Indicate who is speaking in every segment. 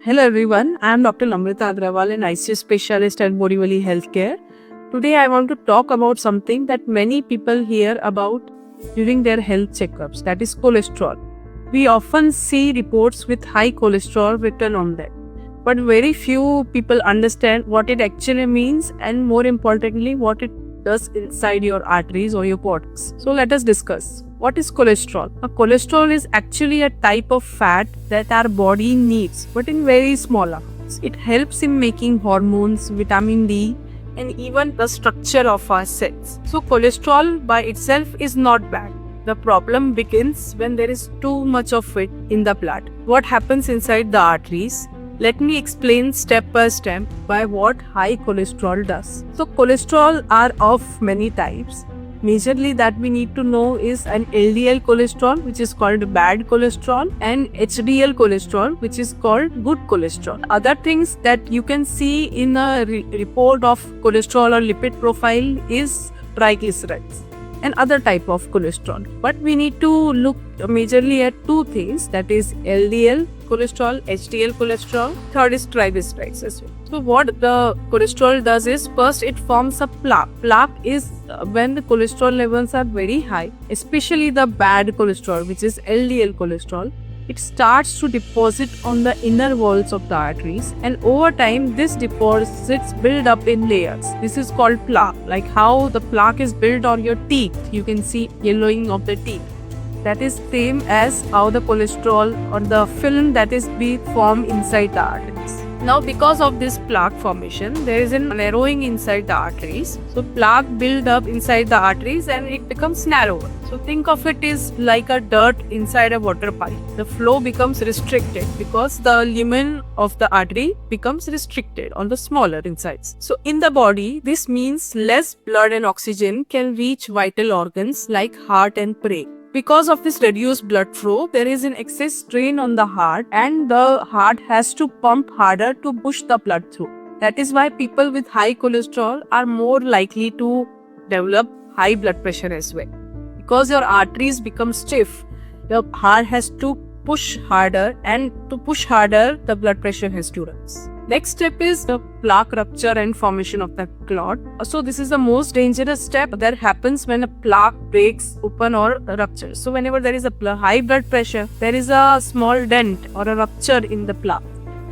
Speaker 1: Hello everyone, I am Dr. Namrata Agrawal, an ICU specialist at Borivali Healthcare. Today I want to talk about something that many people hear about during their health checkups, that is cholesterol. We often see reports with high cholesterol written on them, but very few people understand what it actually means and more importantly what it does inside your arteries or your cortex. So let us discuss. What is cholesterol? Cholesterol is actually a type of fat that our body needs, but in very small amounts. It helps in making hormones, vitamin D, and even the structure of our cells. So cholesterol by itself is not bad. The problem begins when there is too much of it in the blood. What happens inside the arteries? Let me explain step by step by what high cholesterol does. So cholesterol are of many types. Majorly that we need to know is an LDL cholesterol, which is called bad cholesterol, and HDL cholesterol, which is called good cholesterol. Other things that you can see in a report of cholesterol or lipid profile is triglycerides and other type of cholesterol. But we need to look majorly at two things, that is LDL cholesterol, HDL cholesterol. Third is triglycerides as well. So what the cholesterol does is, first it forms a plaque. Plaque is when the cholesterol levels are very high, especially the bad cholesterol, which is LDL cholesterol. It starts to deposit on the inner walls of the arteries, and over time this deposits build up in layers. This is called plaque. Like how the plaque is built on your teeth, you can see yellowing of the teeth. That is same as how the cholesterol or the film that is being formed inside the arteries. Now because of this plaque formation, there is a narrowing inside the arteries. So plaque build up inside the arteries and it becomes narrower. So think of it is like a dirt inside a water pipe. The flow becomes restricted because the lumen of the artery becomes restricted on the smaller insides. So in the body, this means less blood and oxygen can reach vital organs like heart and brain. Because of this reduced blood flow, there is an excess strain on the heart and the heart has to pump harder to push the blood through. That is why people with high cholesterol are more likely to develop high blood pressure as well. Because your arteries become stiff, your heart has to push harder, and to push harder, the blood pressure has to rise. Next step is the plaque rupture and formation of the clot. So this is the most dangerous step that happens when a plaque breaks open or ruptures. So whenever there is a high blood pressure, there is a small dent or a rupture in the plaque.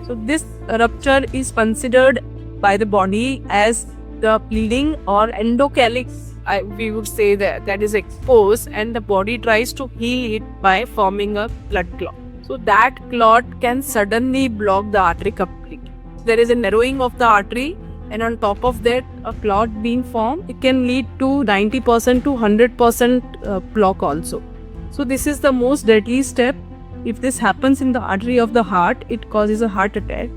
Speaker 1: So this rupture is considered by the body as the bleeding or endocalyx. We would say that is exposed, and the body tries to heal it by forming a blood clot. So that clot can suddenly block the artery completely. There is a narrowing of the artery, and on top of that a clot being formed, it can lead to 90% to 100% block also. So this is the most deadly step. If this happens in the artery of the heart, it causes a heart attack.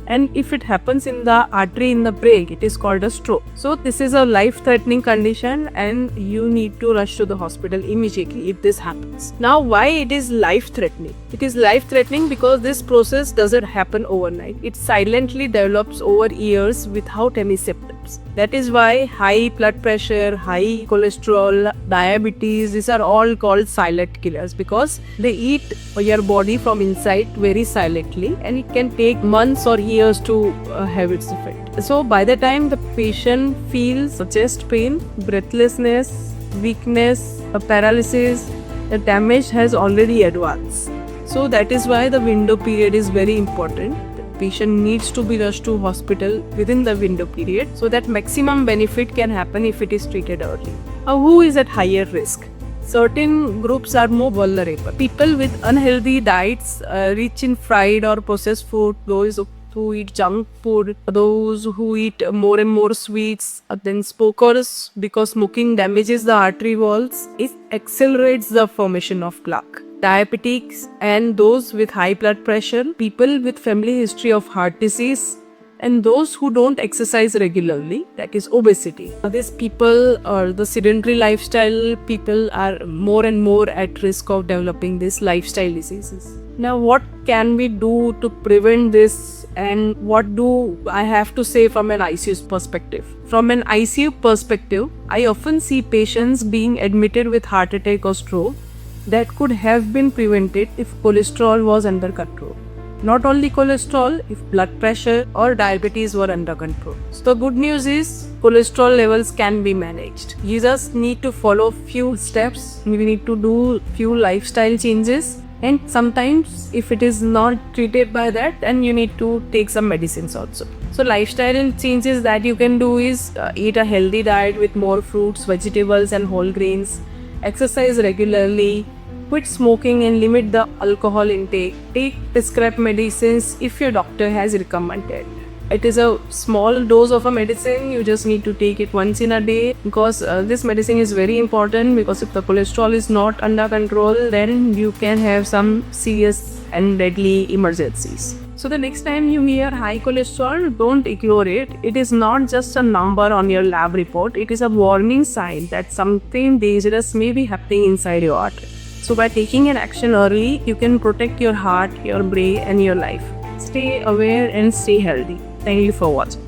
Speaker 1: And if it happens in the artery in the brain, it is called a stroke. So this is a life-threatening condition and you need to rush to the hospital immediately if this happens. Now why it is life-threatening? It is life-threatening because this process doesn't happen overnight. It silently develops over years without any symptoms. That is why high blood pressure, high cholesterol, diabetes, these are all called silent killers because they eat your body from inside very silently, and it can take months or years to have its effect. So by the time the patient feels chest pain, breathlessness, weakness, paralysis, the damage has already advanced. So that is why the window period is very important. Patient needs to be rushed to hospital within the window period so that maximum benefit can happen if it is treated early. Who is at higher risk? Certain groups are more vulnerable. People with unhealthy diets, rich in fried or processed food, those who eat junk food, those who eat more and more sweets, then smokers, because smoking damages the artery walls, it accelerates the formation of plaque. Diabetics and those with high blood pressure, people with family history of heart disease, and those who don't exercise regularly, that is obesity. These people or the sedentary lifestyle people are more and more at risk of developing these lifestyle diseases. Now what can we do to prevent this, and what do I have to say from an ICU perspective? From an ICU perspective, I often see patients being admitted with heart attack or stroke that could have been prevented if cholesterol was under control. Not only cholesterol, if blood pressure or diabetes were under control. So the good news is cholesterol levels can be managed. You just need to follow few steps. We need to do few lifestyle changes. And sometimes if it is not treated by that, then you need to take some medicines also. So lifestyle changes that you can do is eat a healthy diet with more fruits, vegetables and whole grains. Exercise regularly. Quit smoking and limit the alcohol intake. Take prescribed medicines if your doctor has recommended. It is a small dose of a medicine. You just need to take it once in a day because this medicine is very important, because if the cholesterol is not under control, then you can have some serious and deadly emergencies. So the next time you hear high cholesterol, don't ignore it. It is not just a number on your lab report. It is a warning sign that something dangerous may be happening inside your artery. So by taking an action early, you can protect your heart, your brain and your life. Stay aware and stay healthy. Thank you for watching.